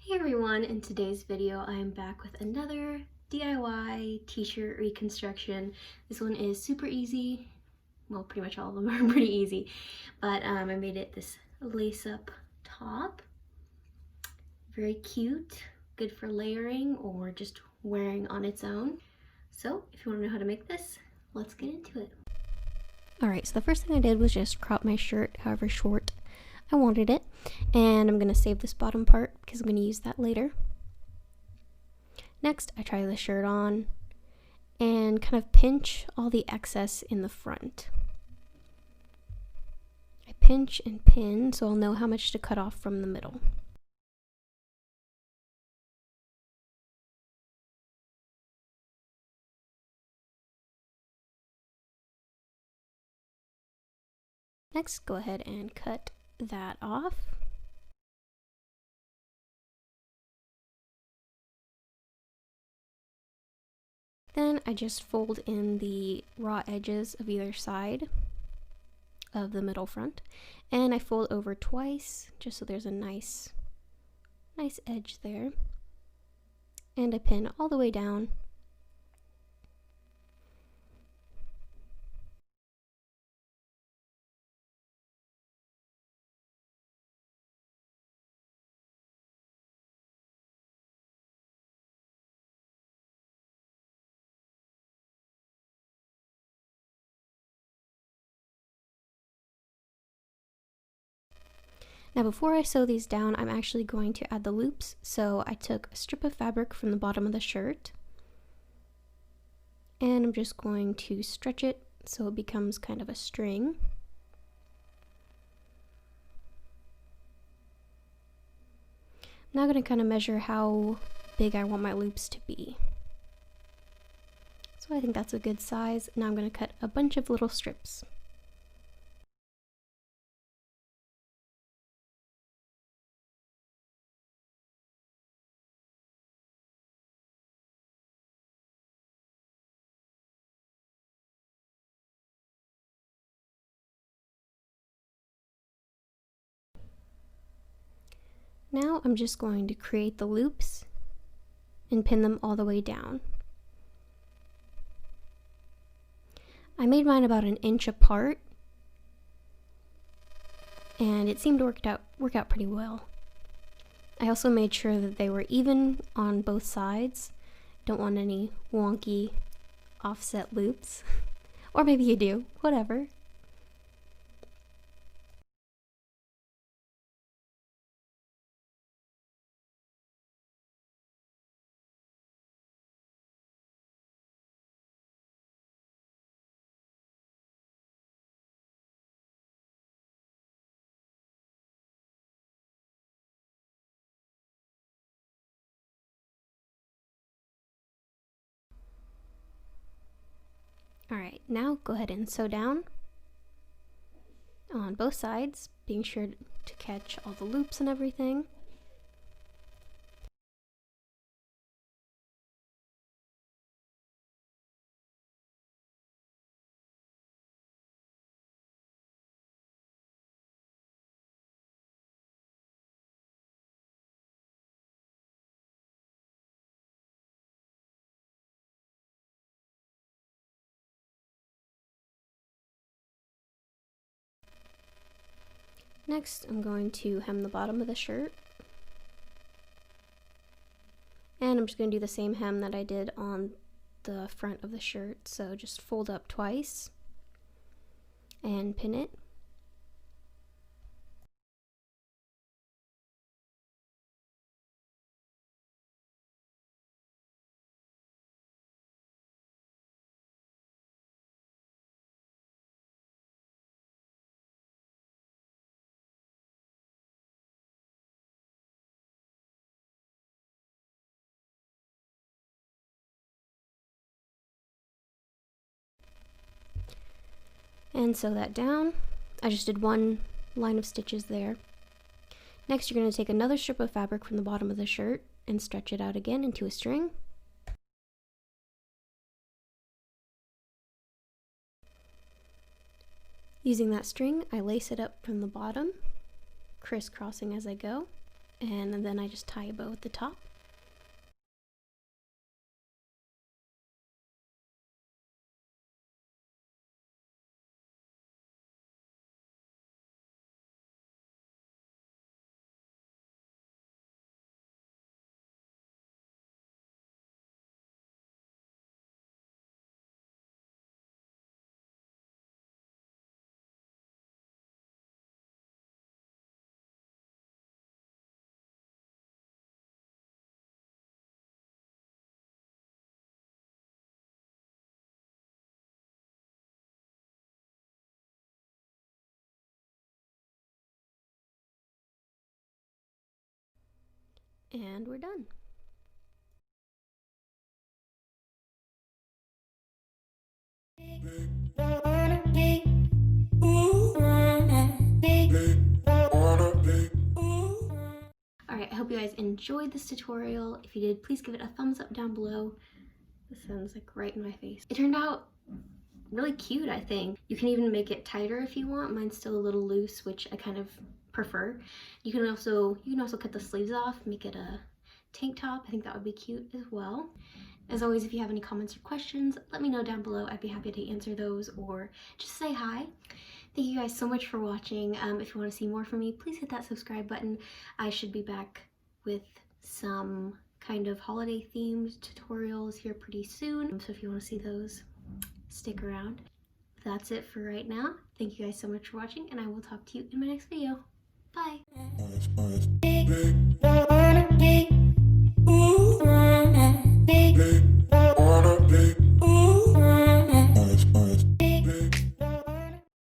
Hey everyone, in today's video I am back with another DIY t-shirt reconstruction. This one is super easy. Well, pretty much all of them are pretty easy, but I made it this lace-up top. Very cute, good for layering or just wearing on its own. So if you want to know how to make this, let's get into it. Alright, so the first thing I did was just crop my shirt however short I wanted it, and I'm going to save this bottom part because I'm going to use that later. Next, I try the shirt on and kind of pinch all the excess in the front. I pinch and pin so I'll know how much to cut off from the middle. Next, go ahead and cut that off. Then I just fold in the raw edges of either side of the middle front, and I fold over twice just so there's a nice edge there, and I pin all the way down. Now before I sew these down, I'm actually going to add the loops, so I took a strip of fabric from the bottom of the shirt, and I'm just going to stretch it so it becomes kind of a string. I'm now going to kind of measure how big I want my loops to be. So I think that's a good size. Now I'm going to cut a bunch of little strips. Now I'm just going to create the loops and pin them all the way down. I made mine about an inch apart, and it seemed to work out pretty well. I also made sure that they were even on both sides. Don't want any wonky offset loops. Or maybe you do, whatever. Alright, now go ahead and sew down on both sides, being sure to catch all the loops and everything. Next, I'm going to hem the bottom of the shirt. And I'm just going to do the same hem that I did on the front of the shirt. So just fold up twice and pin it. And sew that down. I just did one line of stitches there. Next, you're going to take another strip of fabric from the bottom of the shirt and stretch it out again into a string. Using that string, I lace it up from the bottom, crisscrossing as I go. And then I just tie a bow at the top. And we're done. Alright, I hope you guys enjoyed this tutorial. If you did, please give it a thumbs up down below. This sounds like right in my face. It turned out really cute, I think. You can even make it tighter if you want. Mine's still a little loose, which I kind of prefer. You can also cut the sleeves off, make it a tank top. I think that would be cute as well. As always, if you have any comments or questions, let me know down below. I'd be happy to answer those or just say hi. Thank you guys so much for watching. If you want to see more from me, please hit that subscribe button. I should be back with some kind of holiday themed tutorials here pretty soon. So if you want to see those, stick around. That's it for right now. Thank you guys so much for watching, and I will talk to you in my next video. Bye!